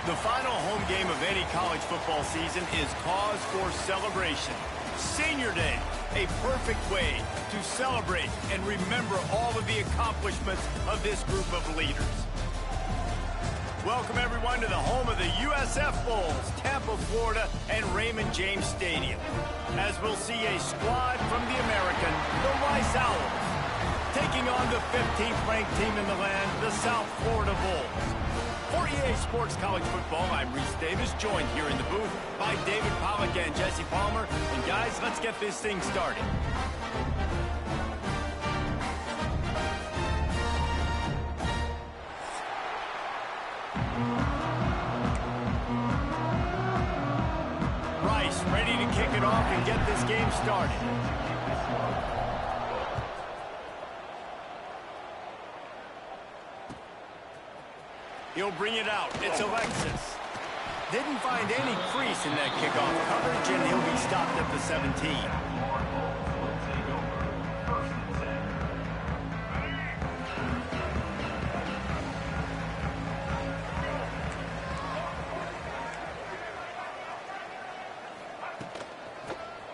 The final home game of any college football season is cause for celebration. Senior Day, a perfect way to celebrate and remember all of the accomplishments of this group of leaders. Welcome everyone to the home of the USF Bulls, Tampa, Florida, and Raymond James Stadium. As we'll see a squad from the American, the Rice Owls, taking on the 15th ranked team in the land, the South Florida Bulls. For EA Sports College Football, I'm Reese Davis, joined here in the booth by David Pollack and Jesse Palmer. And guys, let's get this thing started. Rice ready to kick it off and get this game started. He'll bring it out. It's Alexis. Didn't find any crease in that kickoff coverage, and he'll be stopped at the 17.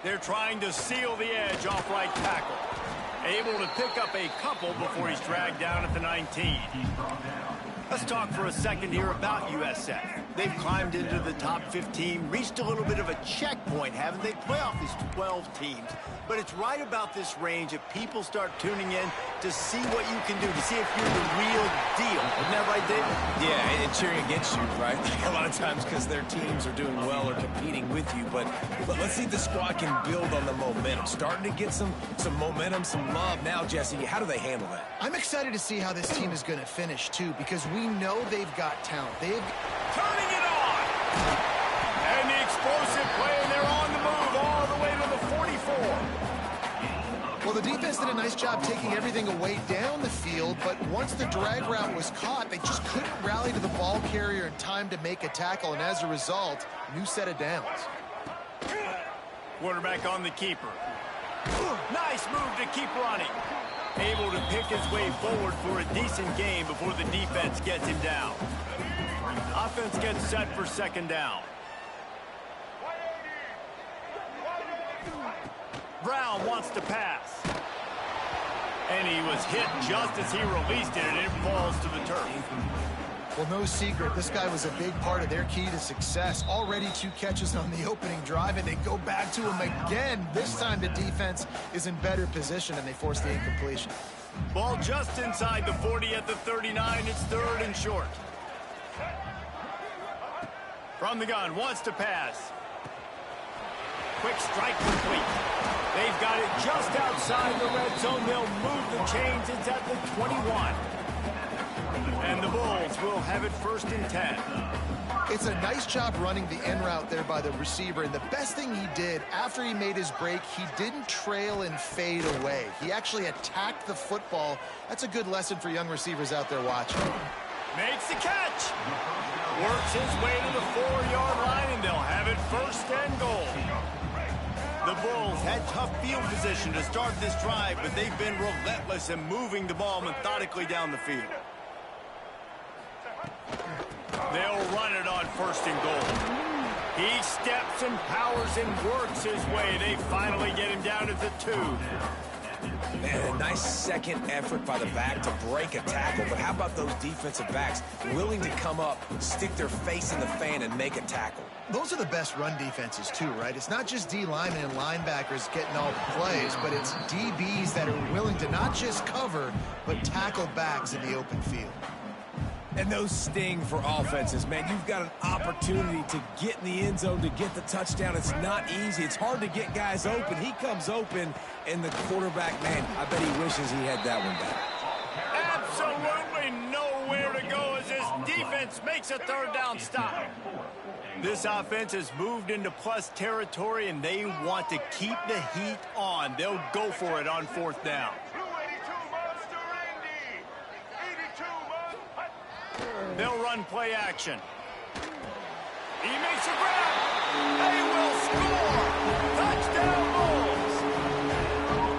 They're trying to seal the edge off right tackle. Able to pick up a couple before he's dragged down at the 19. Let's talk for a second here about USF. They've climbed into the top 15, reached a little bit of a checkpoint, haven't they? Playoff is 12 teams. But it's right about this range that people start tuning in to see what you can do, to see if you're the real deal. Isn't that right, David? Yeah, and cheering against you, right? A lot of times because their teams are doing well or competing with you. But let's see if the squad can build on the momentum. Starting to get some momentum, some love. Now, Jesse, how do they handle that? I'm excited to see how this team is going to finish, too, because we know they've got talent. Turning it on! And the explosive play, and they're on the move all the way to the 44. Well, the defense did a nice job taking everything away down the field, but once the drag route was caught, they just couldn't rally to the ball carrier in time to make a tackle, and as a result, new set of downs. Quarterback on the keeper. Nice move to keep running. Able to pick his way forward for a decent game before the defense gets him down. Offense gets set for second down. Brown wants to pass. And he was hit just as he released it, and it falls to the turf. Well, no secret, this guy was a big part of their key to success. Already 2 catches on the opening drive, and they go back to him again. This time the defense is in better position, and they force the incompletion. Ball just inside the 40 at the 39. It's third and short. From the gun, wants to pass. Quick strike complete. They've got it just outside the red zone. They'll move the chains. It's at the 21. And the Bulls will have it first and 10. It's a nice job running the end route there by the receiver, and the best thing he did after he made his break, he didn't trail and fade away. He actually attacked the football. That's a good lesson for young receivers out there watching. Makes the catch. Works his way to the 4-yard line, and they'll have it first and goal. The Bulls had tough field position to start this drive, but they've been relentless in moving the ball methodically down the field. They'll run it on first and goal. He steps and powers and works his way. They finally get him down at the 2. Man, a nice second effort by the back to break a tackle. But how about those defensive backs willing to come up, stick their face in the fan, and make a tackle? Those are the best run defenses too, right? It's not just D linemen and linebackers getting all the plays, but it's DBs that are willing to not just cover, but tackle backs in the open field. And those sting for offenses, man. You've got an opportunity to get in the end zone, to get the touchdown. It's not easy. It's hard to get guys open. He comes open, and the quarterback, man, I bet he wishes he had that one back. Absolutely nowhere to go as this defense makes a third down stop. This offense has moved into plus territory, and they want to keep the heat on. They'll go for it on fourth down. They'll run play action. He makes a grab. They will score. Touchdown Bulls.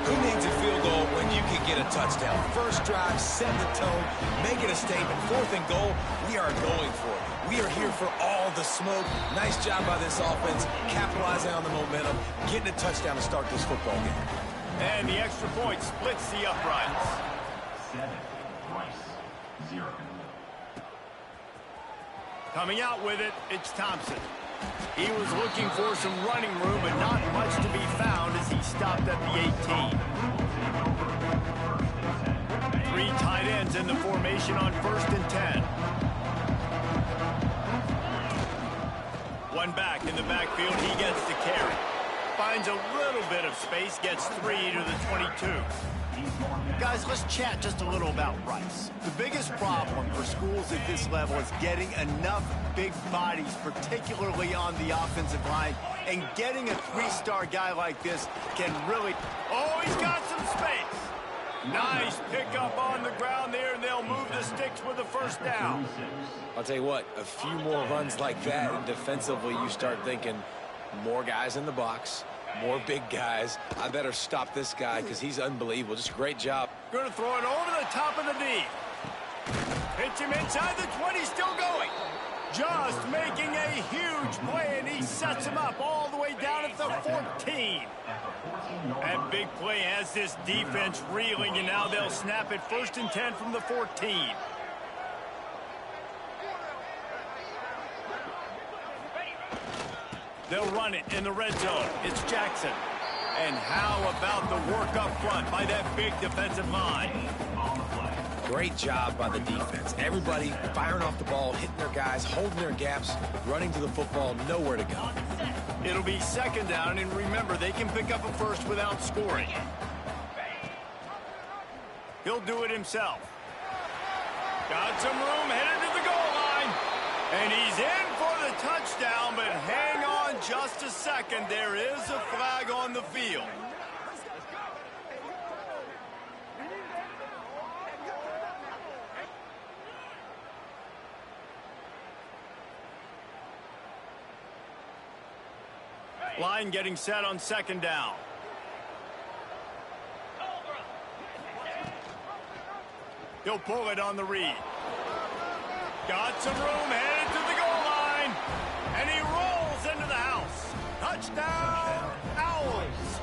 Who needs a field goal when you can get a touchdown? First drive, set the tone, make it a statement. Fourth and goal, we are going for it. We are here for all the smoke. Nice job by this offense, capitalizing on the momentum, getting a touchdown to start this football game. And the extra point splits the uprights. 7, Rice, 0. Coming out with it, it's Thompson. He was looking for some running room, but not much to be found as he stopped at the 18. 3 tight ends in the formation on 1st and 10. One back in the backfield, he gets the carry. Finds a little bit of space, gets 3 to the 22. Guys, let's chat just a little about Rice. The biggest problem for schools at this level is getting enough big bodies, particularly on the offensive line, and getting a 3-star guy like this can really... Oh, he's got some space. Nice pickup on the ground there, and they'll move the sticks with a first down. I'll tell you what, a few more runs like that, and defensively you start thinking more guys in the box, more big guys. I better stop this guy because he's unbelievable. Just a great job. Going to throw it over the top of the knee. Hits him inside the 20, still going. Just making a huge play, and he sets him up all the way down at the 14. That big play has this defense reeling, and now they'll snap it 1st and 10 from the 14. They'll run it in the red zone. It's Jackson. And how about the work up front by that big defensive line? Great job by the defense. Everybody firing off the ball, hitting their guys, holding their gaps, running to the football, nowhere to go. It'll be 2nd down, and remember, they can pick up a first without scoring. He'll do it himself. Got some room, headed to the goal line. And he's in for the touchdown, but hang on just a second. There is a flag on the field. Line getting set on 2nd down. He'll pull it on the read. Got some room, headed to the goal line. And he rolls into the house. Touchdown, Owls.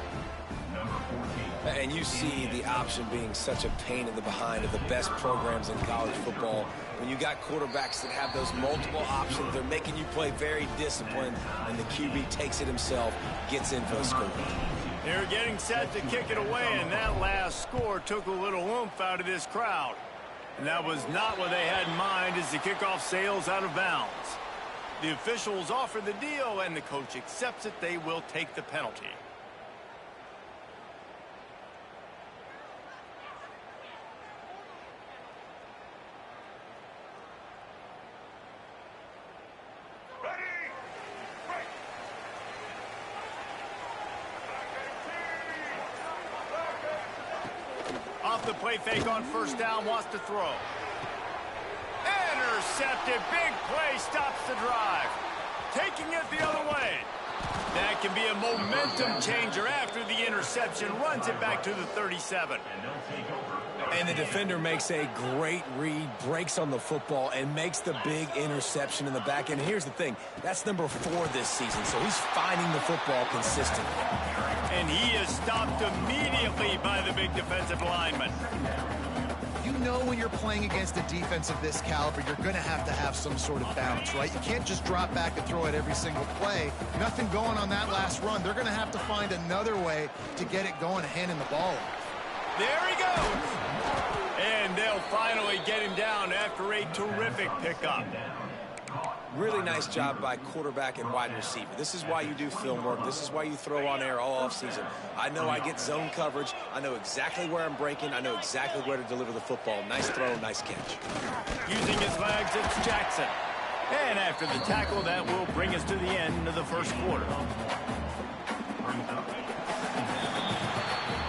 And you see the option being such a pain in the behind of the best programs in college football. When you got quarterbacks that have those multiple options, they're making you play very disciplined, and the QB takes it himself, gets in for the score. They're getting set to kick it away, and that last score took a little oomph out of this crowd. And that was not what they had in mind as the kickoff sails out of bounds. The officials offer the deal, and the coach accepts it. They will take the penalty. Off the play fake on 1st down, wants to throw. Intercepted, big play, stops the drive. Taking it the other way. That can be a momentum changer after the interception, runs it back to the 37. And the defender makes a great read, breaks on the football, and makes the big interception in the back end. Here's the thing, that's number 4 this season, so he's finding the football consistently. And he is stopped immediately by the big defensive lineman. You know when you're playing against a defense of this caliber, you're going to have some sort of balance, right? You can't just drop back and throw it every single play. Nothing going on that last run. They're going to have to find another way to get it going and handing the ball off. There he goes. And they'll finally get him down after a terrific pickup. Really nice job by quarterback and wide receiver. This is why you do film work. This is why you throw on air all offseason. I know I get zone coverage. I know exactly where I'm breaking. I know exactly where to deliver the football. Nice throw, nice catch. Using his legs, it's Jackson. And after the tackle, that will bring us to the end of the first quarter.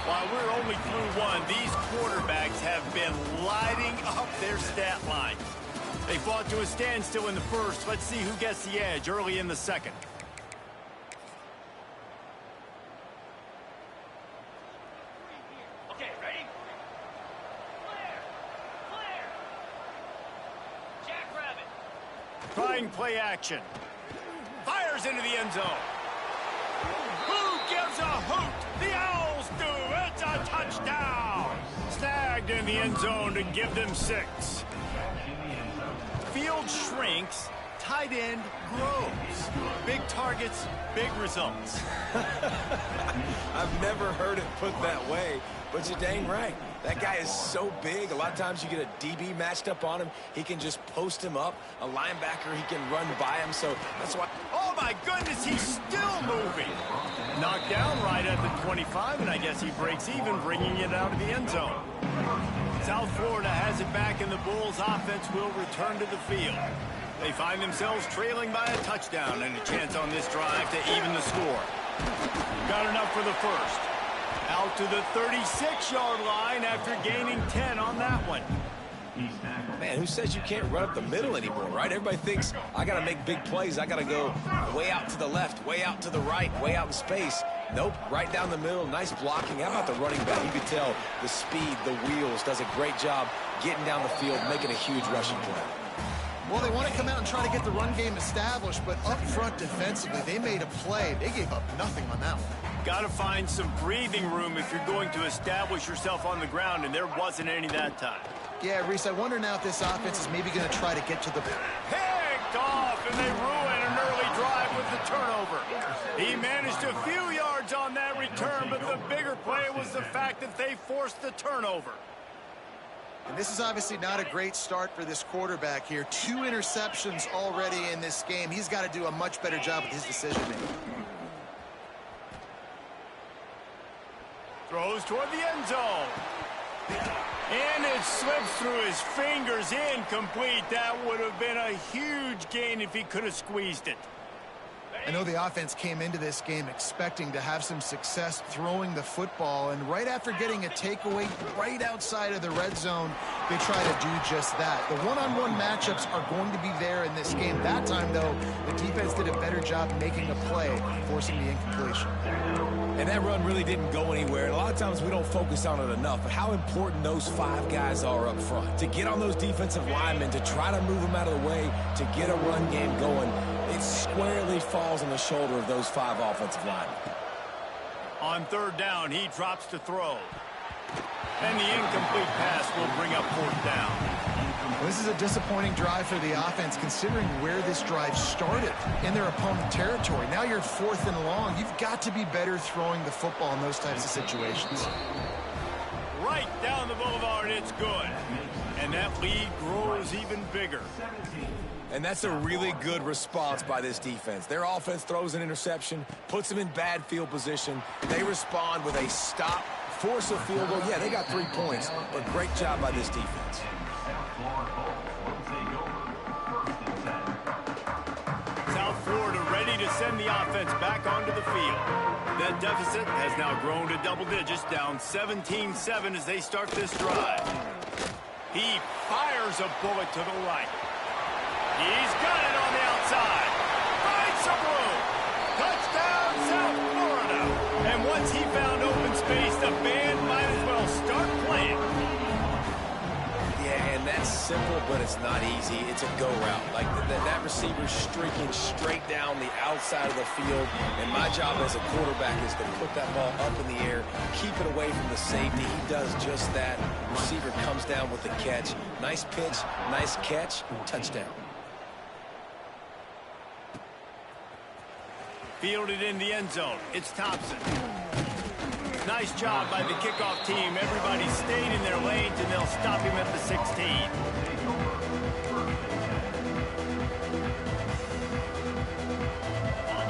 While we're only through one, these quarterbacks have been lighting up their stat line. They fought to a standstill in the first. Let's see who gets the edge early in the second. Okay, ready? Clear! Clear! Jackrabbit! Trying play action. Fires into the end zone. Who gives a hoot? The Owls do. It's a touchdown. Snagged in the end zone to give them 6. Field shrinks, tight end grows. Big targets, big results. I've never heard it put that way, but you're dang right. That guy is so big. A lot of times you get a DB matched up on him. He can just post him up. A linebacker, he can run by him. So that's why. Oh, my goodness, he's still moving. Knocked down right at the 25, and I guess he breaks even, bringing it out of the end zone. South Florida has it back, and the Bulls offense will return to the field. They find themselves trailing by a touchdown and a chance on this drive to even the score. Got enough for the first. Out to the 36-yard line after gaining 10 on that one. Man, who says you can't run up the middle anymore, right? Everybody thinks I got to make big plays. I got to go way out to the left, way out to the right, way out in space. Nope, right down the middle, nice blocking. How about the running back? You could tell the speed, the wheels, does a great job getting down the field, making a huge rushing play. Well, they want to come out and try to get the run game established, but up front defensively, they made a play. They gave up nothing on that one. Got to find some breathing room if you're going to establish yourself on the ground, and there wasn't any that time. Yeah, Reese, I wonder now if this offense is maybe going to try to get to the... Picked off, and they ruin an early drive with the turnover. He managed a few yards on that return, but the bigger play was the fact that they forced the turnover. And this is obviously not a great start for this quarterback here. 2 interceptions already in this game. He's got to do a much better job with his decision-making. Throws toward the end zone. And it slips through his fingers, incomplete. That would have been a huge gain if he could have squeezed it. I know the offense came into this game expecting to have some success throwing the football, and right after getting a takeaway right outside of the red zone, they try to do just that. The one-on-one matchups are going to be there in this game. That time, though, the defense did a better job making a play, forcing the incompletion. And that run really didn't go anywhere. And a lot of times we don't focus on it enough, but how important those 5 guys are up front. To get on those defensive linemen, to try to move them out of the way, to get a run game going, it squarely falls on the shoulder of those 5 offensive linemen. On third down, he drops to throw. And the incomplete pass will bring up fourth down. This is a disappointing drive for the offense, considering where this drive started in their opponent territory. Now you're 4th and long. You've got to be better throwing the football in those types of situations. Right down the boulevard, it's good. And that lead grows even bigger. And that's a really good response by this defense. Their offense throws an interception, puts them in bad field position. They respond with a stop, force a field goal. Yeah, they got 3 points, but great job by this defense. South Florida ready to send the offense back onto the field. That deficit has now grown to double digits, down 17-7 as they start this drive. He fires a bullet to the right. He's got it on the outside. Finds some room. Touchdown, South Florida. And once he found open space, the band might as well start playing. Yeah, and that It's simple, but it's not easy. It's a go route. Like that receiver's streaking straight down the outside of the field, and my job as a quarterback is to put that ball up in the air, keep it away from the safety. He does just that. Receiver comes down with the catch. Nice pitch, nice catch, touchdown. Fielded in the end zone. It's Thompson. Nice job by the kickoff team. Everybody stayed in their lanes, and they'll stop him at the 16.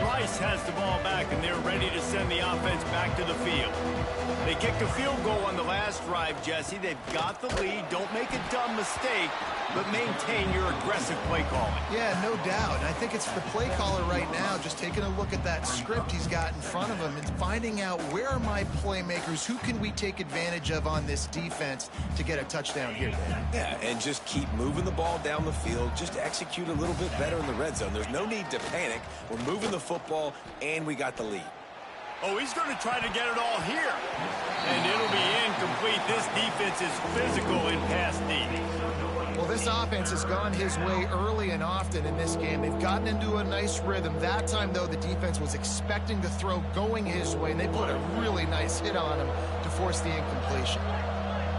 Rice has the ball back, and they're ready to send the offense back to the field. They kicked a field goal on the last drive, Jesse. They've got the lead. Don't make a dumb mistake, but maintain your aggressive play calling. Yeah, no doubt. I think it's the play caller right now just taking a look at that script he's got in front of him and finding out where are my playmakers, who can we take advantage of on this defense to get a touchdown here. Yeah, and just keep moving the ball down the field. Just execute a little bit better in the red zone. There's no need to panic. We're moving the football, and we got the lead. Oh, he's going to try to get it all here. And it'll be incomplete. This defense is physical in pass deep. Well, this offense has gone his way early and often in this game. They've gotten into a nice rhythm. That time, though, the defense was expecting the throw going his way, and they put a really nice hit on him to force the incompletion.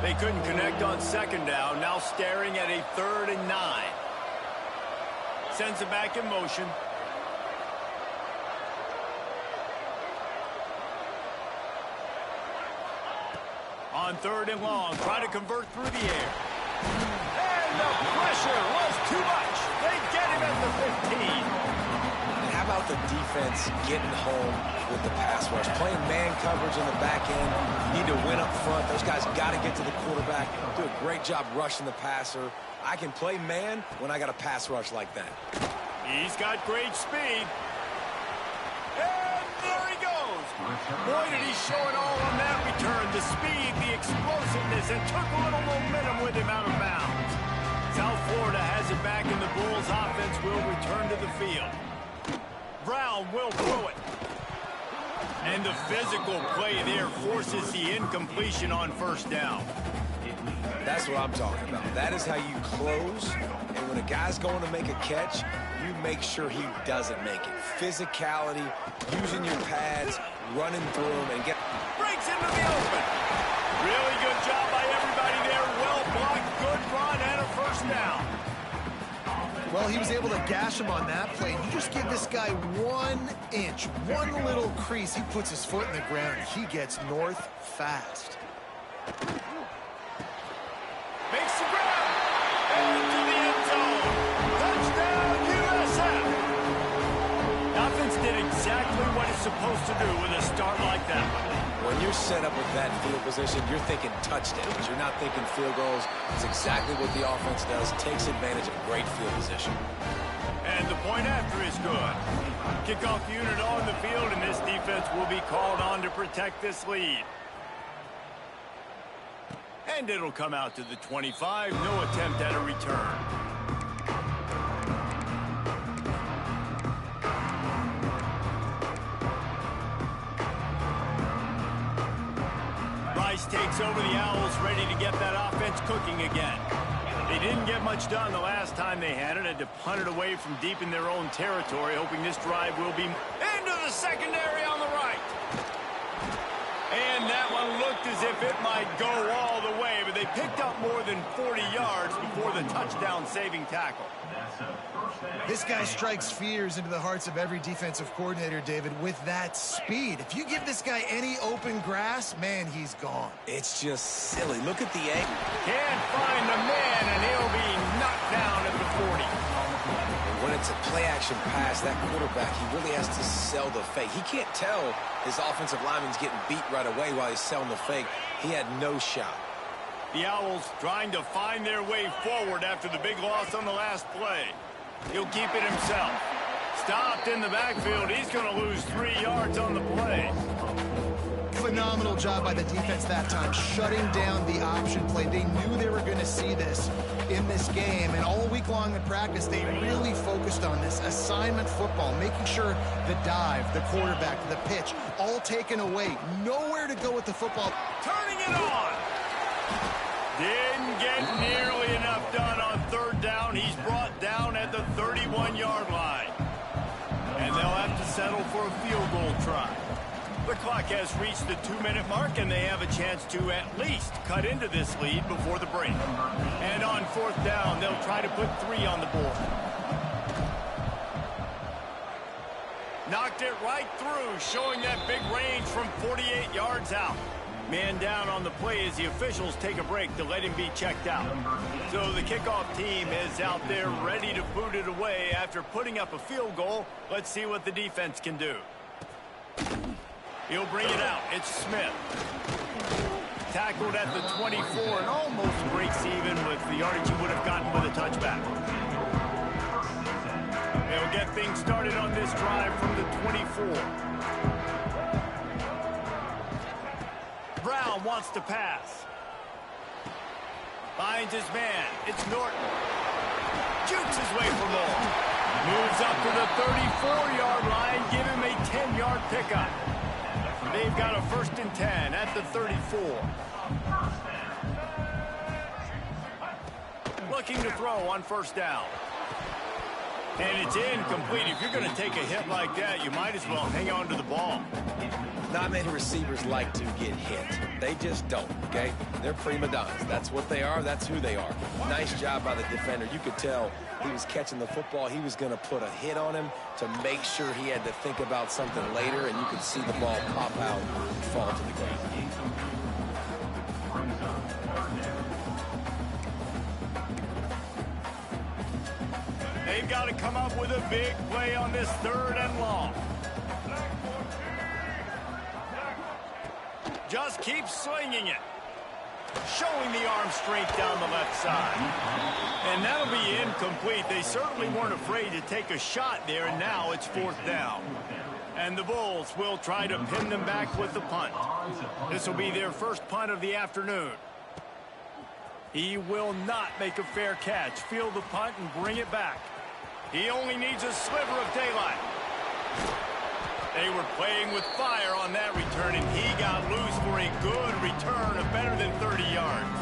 They couldn't connect on second down. Now staring at a 3rd and 9. Sends it back in motion. On 3rd and long, try to convert through the air. And the pressure was too much. They get him at the 15. And how about the defense getting home with the pass rush? Playing man coverage in the back end. You need to win up front. Those guys got to get to the quarterback. Do a great job rushing the passer. I can play man when I got a pass rush like that. He's got great speed. And there he goes. Boy, did he show it all on that return. The speed, the explosiveness, and took a little momentum with him out of bounds. South Florida has it back, and the Bulls offense will return to the field. Brown will throw it. And the physical play there forces the incompletion on 1st down. That's what I'm talking about. That is how you close. And when a guy's going to make a catch, you make sure he doesn't make it. Physicality, using your pads, running through them, and get... Breaks into the open. Really good job by everybody there. Well blocked, good run, and a 1st down. Well, he was able to gash him on that play. You just give this guy 1 inch, one little crease. He puts his foot in the ground. He gets north fast. Makes the grab. And into the end zone. Touchdown, USF. The offense did exactly what it's supposed to do with a start like that. When you're set up with that field position, you're thinking touchdowns. You're not thinking field goals. It's exactly what the offense does. Takes advantage of great field position. And the point after is good. Kickoff unit on the field, and this defense will be called on to protect this lead. And it'll come out to the 25. No attempt at a return. Rice takes over the Owls, ready to get that offense cooking again. They didn't get much done the last time they had it. Had to punt it away from deep in their own territory, hoping this drive will be into the secondary on the right. And that one looked as if it might go all the way, but they picked up more than 40 yards before the touchdown-saving tackle. This guy strikes fears into the hearts of every defensive coordinator, David, with that speed. If you give this guy any open grass, man, he's gone. It's just silly. Look at the angle. Can't find the man, and he'll be knocked down at the 40. And when it's a play-action pass, that quarterback, he really has to sell the fake. He can't tell his offensive lineman's getting beat right away while he's selling the fake. He had no shot. The Owls trying to find their way forward after the big loss on the last play. He'll keep it himself. Stopped in the backfield. He's going to lose 3 yards on the play. Phenomenal job by the defense that time, shutting down the option play. They knew they were going to see this in this game, and all week long in practice, they really focused on this assignment football, making sure the dive, the quarterback, the pitch, all taken away. Nowhere to go with the football. Turning it on. Didn't get nearly enough done settle for a field goal try. The clock has reached the 2-minute mark, and they have a chance to at least cut into this lead before the break. And on 4th down, they'll try to put 3 on the board. Knocked it right through, showing that big range from 48 yards out. Man down on the play as the officials take a break to let him be checked out. So the kickoff team is out there ready to boot it away after putting up a field goal. Let's see what the defense can do. He'll bring it out. It's Smith. Tackled at the 24 and almost breaks even with the yardage he would have gotten with a touchback. They'll get things started on this drive from the 24. Brown wants to pass. Finds his man. It's Norton. Jukes his way for more. Moves up to the 34-yard line. Give him a 10-yard pickup. They've got a 1st and 10 at the 34. Looking to throw on 1st down. And it's incomplete. If you're going to take a hit like that, you might as well hang on to the ball. Not many receivers like to get hit. They just don't, okay? They're prima donnas. That's what they are. That's who they are. Nice job by the defender. You could tell he was catching the football. He was going to put a hit on him to make sure he had to think about something later, and you could see the ball pop out and fall to the ground. They've got to come up with a big play on this 3rd and long. Just keep slinging it. Showing the arm strength down the left side. And that'll be incomplete. They certainly weren't afraid to take a shot there, and now it's 4th down. And the Bulls will try to pin them back with the punt. This will be their first punt of the afternoon. He will not make a fair catch. Field the punt and bring it back. He only needs a sliver of daylight. They were playing with fire on that return, and he got loose for a good return of better than 30 yards.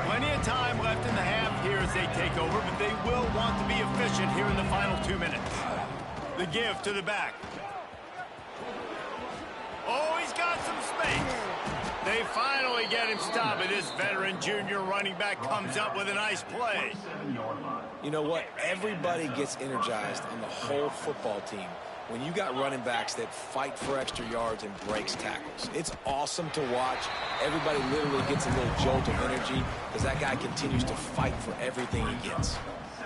Plenty of time left in the half here as they take over, but they will want to be efficient here in the final 2 minutes. The give to the back. Oh, he's got some space. They finally get him stopped, and this veteran junior running back comes up with a nice play. You know what? Everybody gets energized on the whole football team when you got running backs that fight for extra yards and breaks tackles. It's awesome to watch. Everybody literally gets a little jolt of energy because that guy continues to fight for everything he gets.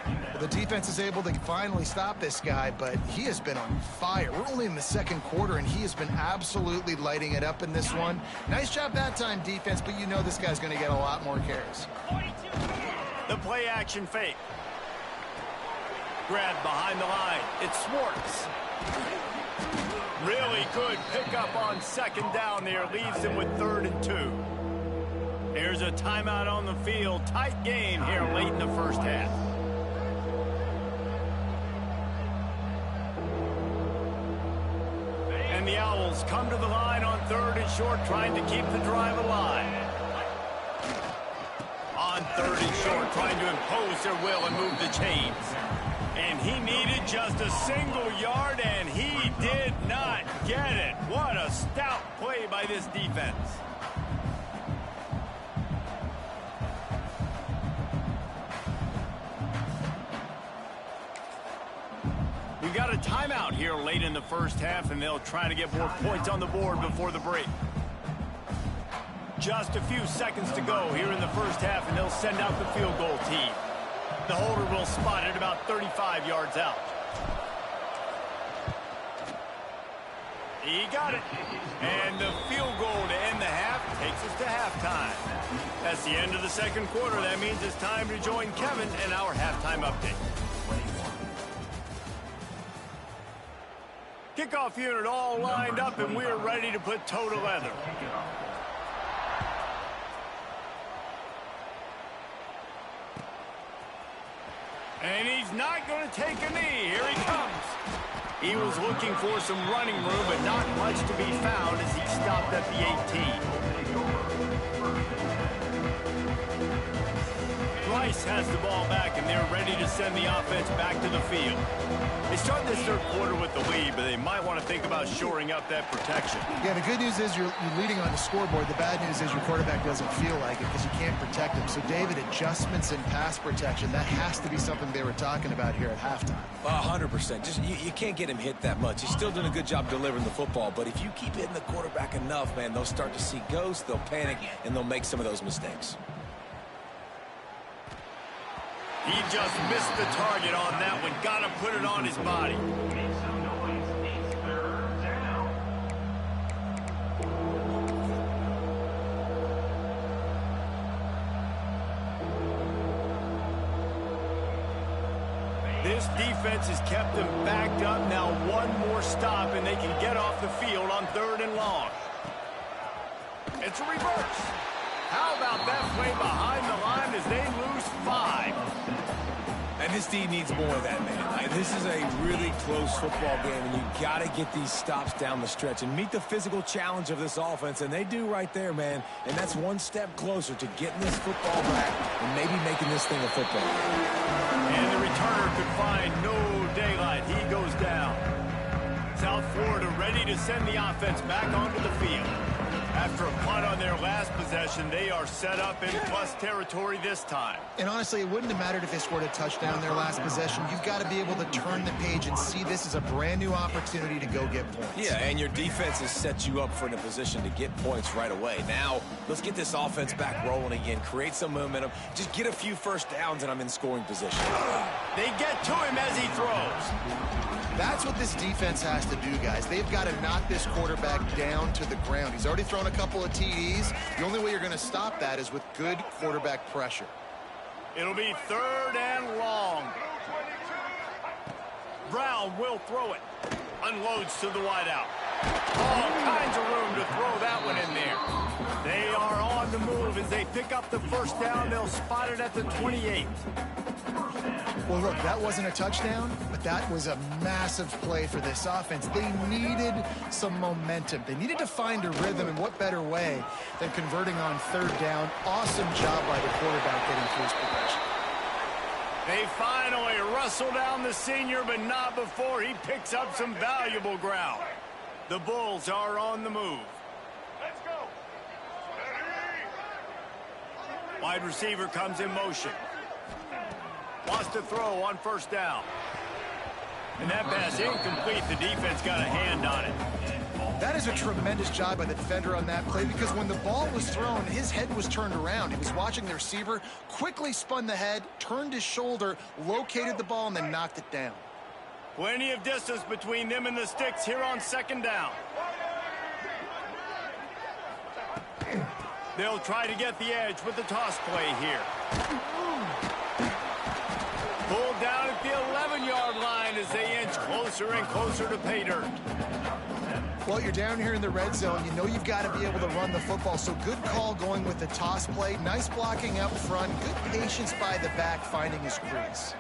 Well, the defense is able to finally stop this guy, but he has been on fire. We're only in the 2nd quarter, and he has been absolutely lighting it up in this one. Nice job that time, defense, but you know this guy's going to get a lot more carries. The play action fake. Grab behind the line. It's Schwartz. Really good pickup on 2nd down there. Leaves them with 3rd and 2. Here's a timeout on the field. Tight game here late in the 1st half. And the Owls come to the line on 3rd and short, trying to keep the drive alive. On 3rd and short, trying to impose their will and move the chains. And he needed just a single yard, and he did not get it. What a stout play by this defense. We've got a timeout here late in the 1st half, and they'll try to get more points on the board before the break. Just a few seconds to go here in the 1st half, and they'll send out the field goal team. The holder will spot it about 35 yards out. He got it. And the field goal to end the half takes us to halftime. That's the end of the 2nd quarter. That means it's time to join Kevin in our halftime update. Kickoff unit all lined up, and we're ready to put toe to leather. And he's not going to take a knee. Here he comes. He was looking for some running room, but not much to be found as he stopped at the 18. Rice has the ball back, and they're ready to send the offense back to the field. They start this third quarter with the lead, but they might want to think about shoring up that protection. Yeah, the good news is you're leading on the scoreboard. The bad news is your quarterback doesn't feel like it because you can't protect him. So, David, adjustments in pass protection, that has to be something they were talking about here at halftime. 100%. Just you can't get him hit that much. He's still doing a good job delivering the football, but if you keep hitting the quarterback enough, man, they'll start to see ghosts, they'll panic, and they'll make some of those mistakes. He just missed the target on that one. Got to put it on his body. Make some noise. It's third down. This defense has kept them backed up. Now one more stop, and they can get off the field on 3rd and long. It's a reverse. How about that play behind the line as they lose 5? And this D needs more of that, man. This is a really close football game, and you got to get these stops down the stretch and meet the physical challenge of this offense, and they do right there, man. And that's one step closer to getting this football back and maybe making this thing a football. And the returner could find no daylight. He goes down. South Florida ready to send the offense back onto the field. After a punt on their last possession, they are set up in plus territory this time. And honestly, it wouldn't have mattered if they scored a touchdown their last possession. You've got to be able to turn the page and see this as a brand new opportunity to go get points. Yeah, and your defense has set you up for in a position to get points right away. Now, let's get this offense back rolling again, create some momentum, just get a few first downs, and I'm in scoring position. They get to him as he throws. That's what this defense has to do, guys. They've got to knock this quarterback down to the ground. He's already thrown a couple of TDs. The only way you're going to stop that is with good quarterback pressure. It'll be 3rd and long. Brown will throw it. Unloads to the wideout. All kinds of room to throw that one in there. They are on the move as they pick up the first down. They'll spot it at the 28. Well, look, that wasn't a touchdown, but that was a massive play for this offense. They needed some momentum. They needed to find a rhythm, and what better way than converting on 3rd down. Awesome job by the quarterback getting through his progression. They finally wrestle down the senior, but not before he picks up some valuable ground. The Bulls are on the move. Let's go. Wide receiver comes in motion. Wants to throw on 1st down. And that pass incomplete. The defense got a hand on it. That is a tremendous job by the defender on that play because when the ball was thrown, his head was turned around. He was watching the receiver, quickly spun the head, turned his shoulder, located the ball, and then knocked it down. Plenty of distance between them and the sticks here on 2nd down. They'll try to get the edge with the toss play here. Pulled down at the 11-yard line as they inch closer and closer to pay dirt. Well, you're down here in the red zone. You know you've got to be able to run the football, so good call going with the toss play. Nice blocking up front. Good patience by the back finding his crease.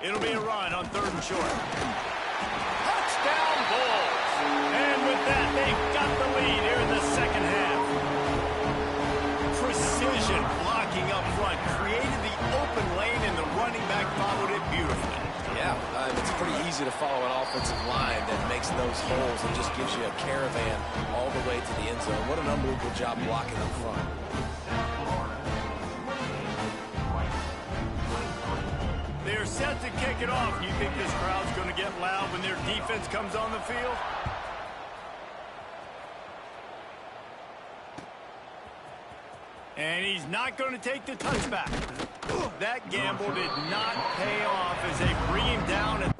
It'll be a run on 3rd and short. Touchdown Bulls! And with that, they've got the lead here in the 2nd half. Precision blocking up front created the open lane, and the running back followed it beautifully. Yeah, it's pretty easy to follow an offensive line that makes those holes and just gives you a caravan all the way to the end zone. What an unbelievable job blocking up front. They're set to kick it off. You think this crowd's going to get loud when their defense comes on the field? And he's not going to take the touchback. That gamble did not pay off as they bring him down. And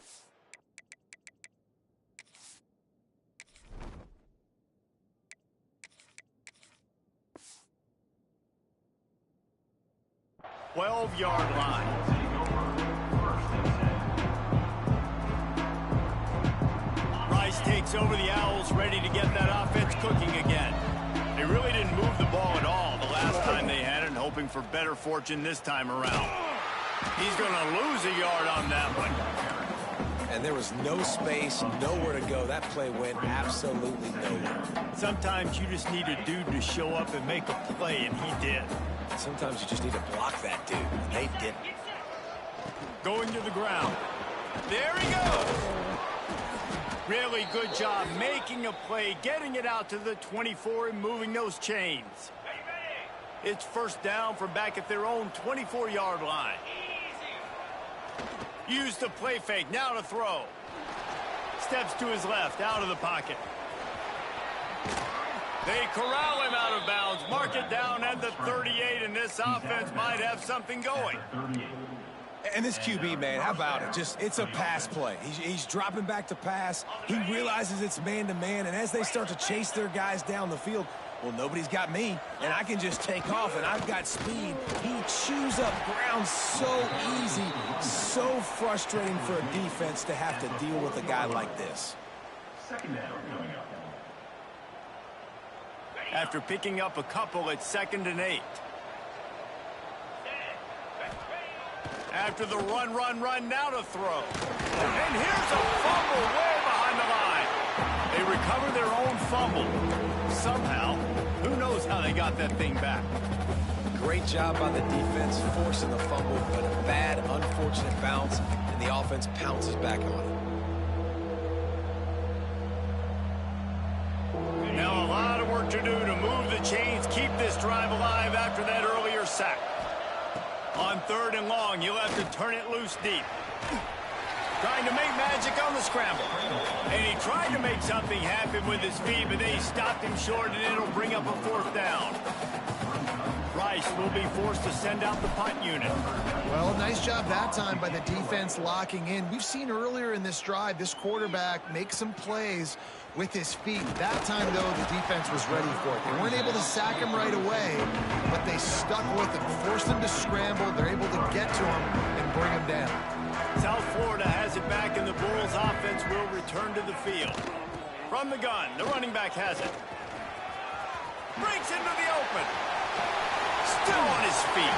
12-yard line. Rice takes over the Owls, ready to get that offense cooking again. They really didn't move the ball at all the last time they had it, and hoping for better fortune this time around. He's going to lose a yard on that one. And there was no space, nowhere to go. That play went absolutely nowhere. Sometimes you just need a dude to show up and make a play, and he did. Sometimes you just need to block that dude, and they didn't. Going to the ground. There he goes. Really good job making a play, getting it out to the 24 and moving those chains. It's first down from back at their own 24-yard line. Use the play fake, now to throw. Steps to his left, out of the pocket. They corral him out of bounds, mark it down at the 38, and this offense might have something going. And this QB, man, how about it? It's a pass play. He's dropping back to pass. He realizes it's man-to-man, and as they start to chase their guys down the field, well, nobody's got me, and I can just take off, and I've got speed. He chews up ground so easy, so frustrating for a defense to have to deal with a guy like this. Second down coming up. After picking up a couple, it's 2nd and 8. After the run, now to throw. And here's a fumble way behind the line. They recover their own fumble. Somehow, who knows how they got that thing back. Great job by the defense forcing the fumble, but a bad, unfortunate bounce, and the offense pounces back on it. Now a lot of work to do to move the chains, keep this drive alive after that earlier sack. On 3rd and long, you'll have to turn it loose deep. Trying to make magic on the scramble. And he tried to make something happen with his feet, but they stopped him short, and it'll bring up a 4th down. Rice will be forced to send out the punt unit. Well, nice job that time by the defense locking in. We've seen earlier in this drive, this quarterback make some plays with his feet. That time, though, the defense was ready for it. They weren't able to sack him right away, but they stuck with him, forced him to scramble. They're able to get to him and bring him down. South Florida has it back, and the Bulls offense will return to the field. From the gun, the running back has it. Breaks into the open. Still on his feet.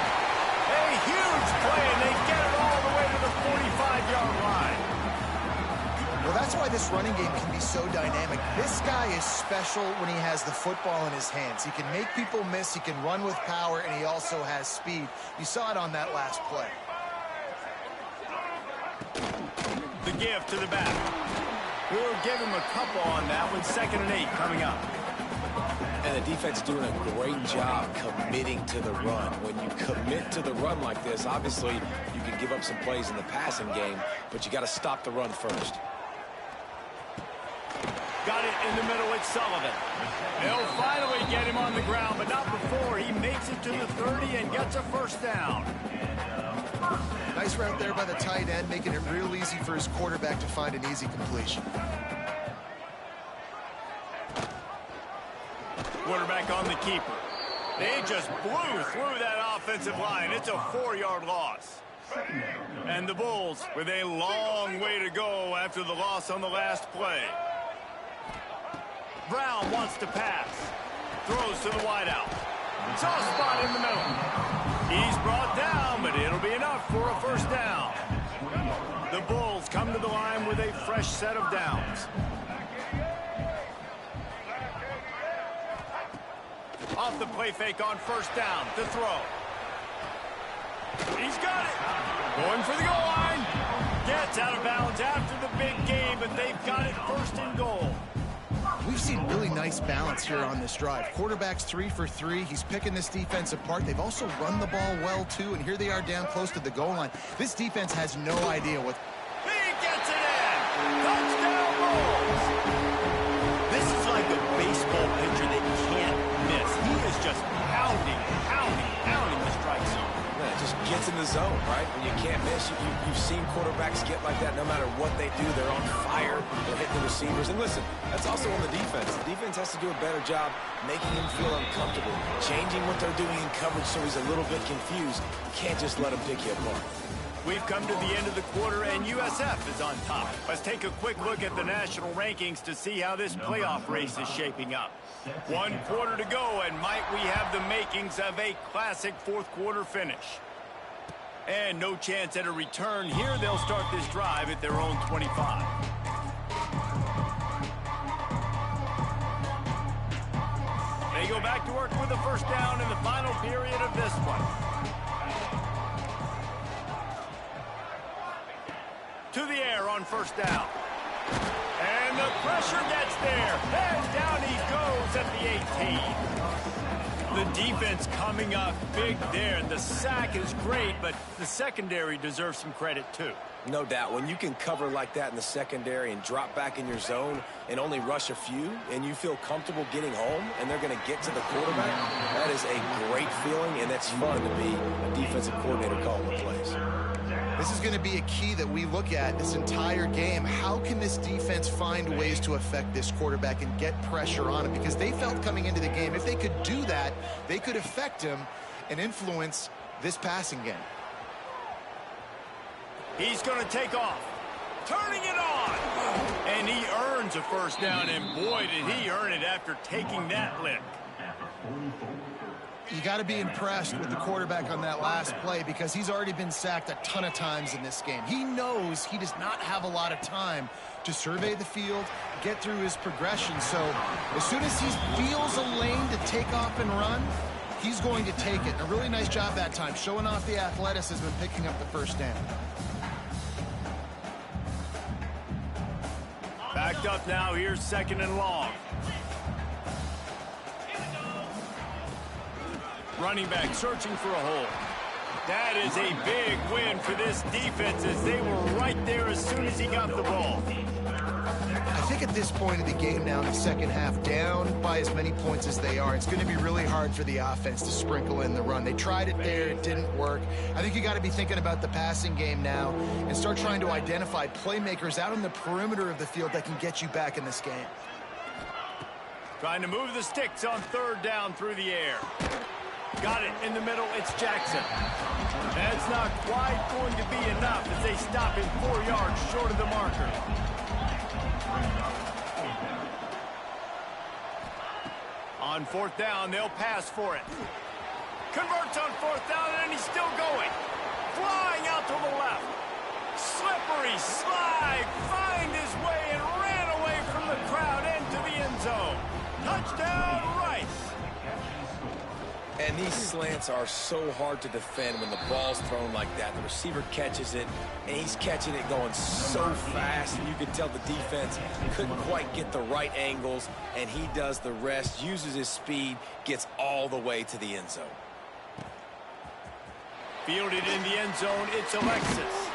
A huge play, and they get it all the way to the 45-yard line. Well, that's why this running game can be so dynamic. This guy is special when he has the football in his hands. He can make people miss, he can run with power, and he also has speed. You saw it on that last play. The give to the back. We'll give him a couple on that one. 2nd and 8 coming up. And the defense doing a great job committing to the run. When you commit to the run like this, obviously you can give up some plays in the passing game, but you got to stop the run first. Got it in the middle with Sullivan. They'll finally get him on the ground, but not before he makes it to the 30 and gets a 1st down. Nice route there by the tight end, making it real easy for his quarterback to find an easy completion. Quarterback on the keeper. They just blew through that offensive line. It's a 4-yard loss. And the Bulls with a long way to go after the loss on the last play. Brown wants to pass. Throws to the wideout. Soft spot in the middle. He's brought down, but it'll be enough for a 1st down. The Bulls come to the line with a fresh set of downs. Off the play fake on 1st down. To throw. He's got it. Going for the goal line. Gets out of bounds after the big game, but they've got it 1st and goal. We've seen really nice balance here on this drive. Quarterback's 3 for 3. He's picking this defense apart. They've also run the ball well, too, and here they are down close to the goal line. This defense has no idea what... He gets it in! Touchdown, Bulls! This is like a baseball pitcher that can't miss. He is just pounding the strike zone. Man, it just gets in the zone, right? When you can't miss, you've seen quarterbacks get like that no matter what they do. They're on fire. They're hitting the receivers. And listen, that's also on the defense. The defense has to do a better job making him feel uncomfortable, changing what they're doing in coverage so he's a little bit confused. You can't just let him pick you apart. We've come to the end of the quarter, and USF is on top. Let's take a quick look at the national rankings to see how this playoff race is shaping up. 1 quarter to go, and might we have the makings of a classic 4th quarter finish. And no chance at a return here. They'll start this drive at their own 25. They go back to work with a first down in the final period of this one. To the air on first down. And the pressure gets there. And down he goes at the 18. The defense coming up big there. The sack is great, but the secondary deserves some credit too. No doubt. When you can cover like that in the secondary and drop back in your zone and only rush a few, and you feel comfortable getting home, and they're going to get to the quarterback, that is a great feeling, and it's fun to be a defensive coordinator calling the plays. This is going to be a key that we look at this entire game. How can this defense find ways to affect this quarterback and get pressure on him? Because they felt coming into the game, if they could do that, they could affect him and influence this passing game. He's going to take off. Turning it on. And he earns a first down, and boy, did he earn it after taking that lick. You got to be impressed with the quarterback on that last play because he's already been sacked a ton of times in this game. He knows he does not have a lot of time to survey the field, get through his progression. So as soon as he feels a lane to take off and run, he's going to take it. A really nice job that time, showing off the athleticism and picking up the first down. Backed up now. Here's second and long. Running back searching for a hole. That is a big win for this defense as they were right there as soon as he got the ball. I think at this point of the game now in the second half, down by as many points as they are, it's going to be really hard for the offense to sprinkle in the run. They tried it there. It didn't work. I think you got to be thinking about the passing game now and start trying to identify playmakers out on the perimeter of the field that can get you back in this game. Trying to move the sticks on third down through the air. Got it in the middle. It's Jackson. That's not quite going to be enough as they stop him 4 yards short of the marker. On fourth down, they'll pass for it. Converts on fourth down, and he's still going. Flying out to the left. Slippery slide. Find his way and ran away from the crowd into the end zone. Touchdown, Rice. And these slants are so hard to defend when the ball's thrown like that. The receiver catches it, and he's catching it going so fast, and you can tell the defense couldn't quite get the right angles, and he does the rest, uses his speed, gets all the way to the end zone. Fielded in the end zone, it's Alexis.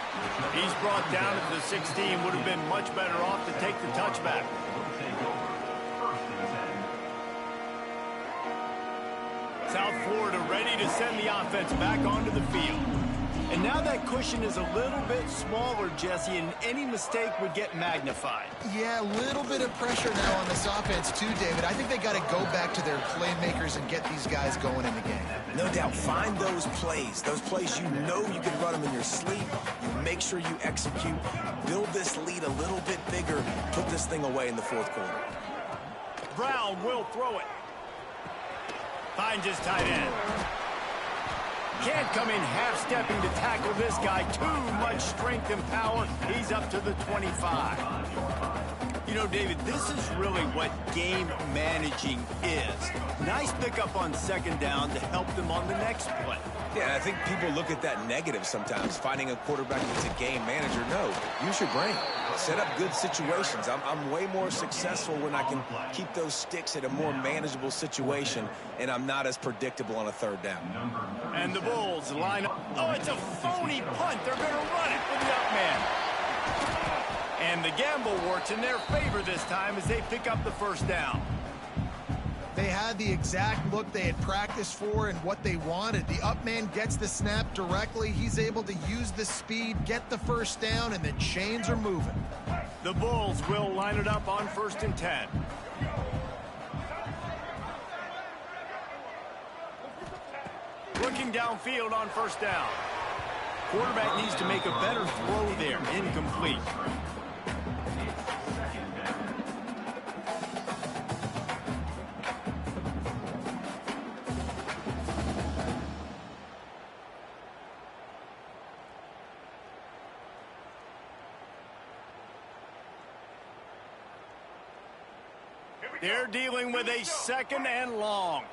He's brought down at the 16, would have been much better off to take the touchback. South Florida ready to send the offense back onto the field. And now that cushion is a little bit smaller, Jesse, and any mistake would get magnified. Yeah, a little bit of pressure now on this offense too, David. I think they got to go back to their playmakers and get these guys going in the game. No doubt. Find those plays you know you can run them in your sleep. You make sure you execute. Build this lead a little bit bigger. Put this thing away in the fourth quarter. Brown will throw it. Finds his tight end. Can't come in half-stepping to tackle this guy. Too much strength and power. He's up to the 25. You know, David, this is really what game managing is. Nice pickup on second down to help them on the next play. Yeah, I think people look at that negative sometimes, finding a quarterback that's a game manager. No, use your brain. Set up good situations. I'm way more successful when I can keep those sticks at a more manageable situation, and I'm not as predictable on a third down. And the Bulls line up. Oh, it's a phony punt. They're going to run it with the up man. And the gamble works in their favor this time as they pick up the first down. They had the exact look they had practiced for and what they wanted. The up man gets the snap directly. He's able to use the speed, get the first down, and the chains are moving. The Bulls will line it up on 1st and 10. Looking downfield on first down. Quarterback needs to make a better throw there. Incomplete. They're dealing with a 2nd and long.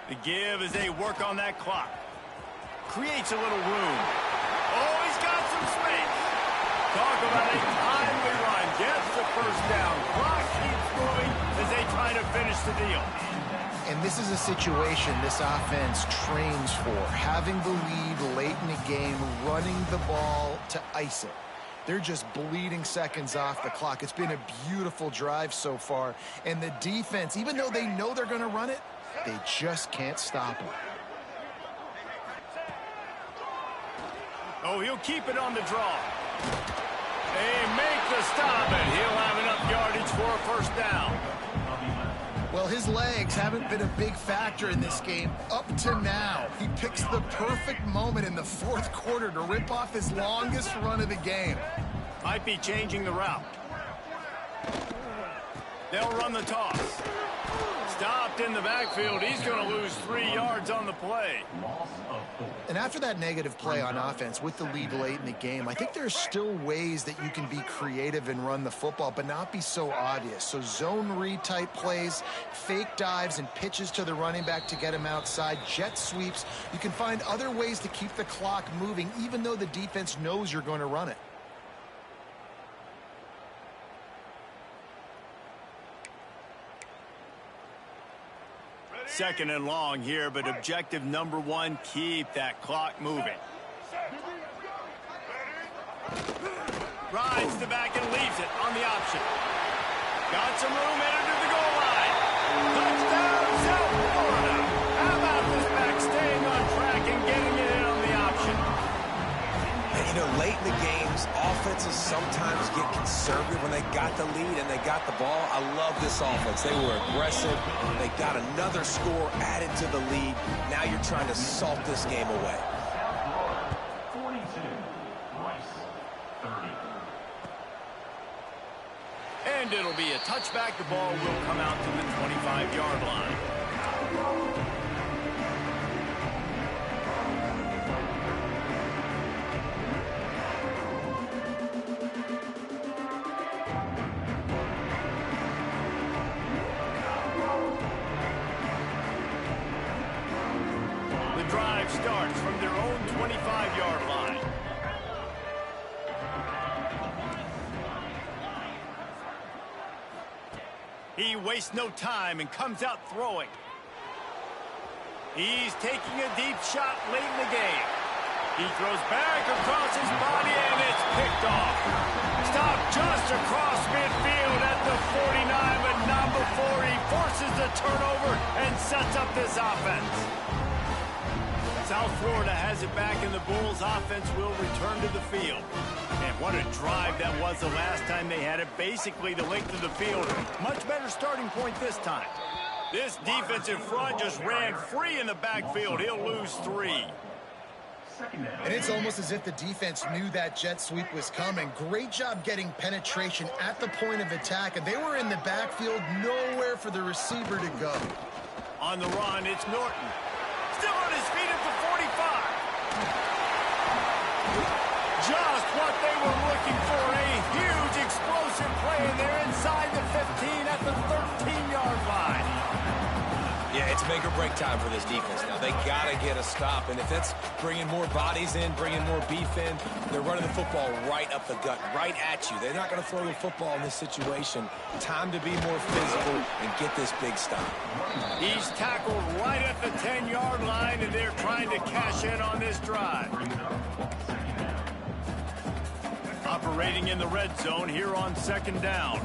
The give as they work on that clock. Creates a little room. Oh, he's got some space. Talk about a timely run. Gets the first down. Clock keeps moving as they try to finish the deal. And this is a situation this offense trains for. Having the lead late in the game, running the ball to ice it. They're just bleeding seconds off the clock. It's been a beautiful drive so far. And the defense, even though they know they're going to run it, they just can't stop them. Oh, he'll keep it on the draw. They make the stop, and he'll have enough yardage for a first down. Well, his legs haven't been a big factor in this game up to now. He picks the perfect moment in the 4th quarter to rip off his longest run of the game. Might be changing the route. They'll run the toss. Stopped in the backfield. He's going to lose 3 yards on the play. And after that negative play on offense with the lead late in the game, I think there's still ways that you can be creative and run the football, but not be so obvious. So zone read type plays, fake dives and pitches to the running back to get him outside, jet sweeps. You can find other ways to keep the clock moving, even though the defense knows you're going to run it. Second and long here, but objective number 1, keep that clock moving. Rides the back and leaves it on the option. Got some room headed to the goal line. Touchdown, South Florida. How about this back staying on track and getting it in on the option? And, you know, late in the games, offenses sometimes get conservative when they got the lead and they got the ball. I love this offense. They were aggressive. They got another score added to the lead. Now you're trying to salt this game away. 42, Rice, 30. And it'll be a touchback. The ball will come out to the 25-yard line. Drive starts from their own 25-yard line. He wastes no time and comes out throwing. He's taking a deep shot late in the game. He throws back across his body and it's picked off. Stopped just across midfield at the 49, but not before he forces the turnover and sets up this offense. South Florida has it back, and the Bulls offense will return to the field. And what a drive that was the last time they had it. Basically the length of the field. Much better starting point this time. This defensive front just ran free in the backfield. He'll lose 3. And it's almost as if the defense knew that jet sweep was coming. Great job getting penetration at the point of attack, and they were in the backfield, nowhere for the receiver to go. On the run, it's Norton. Still on his feet at the 45. Just what they were looking for. A huge explosive play, and they're inside the 15 at the 13-yard line. Yeah, it's make or break time for this defense now. They got to get a stop, and if that's bringing more bodies in, bringing more beef in, they're running the football right up the gut, right at you. They're not going to throw the football in this situation. Time to be more physical and get this big stop. He's tackled right at the 10-yard line, and they're trying to cash in on this drive. Operating in the red zone here on 2nd down.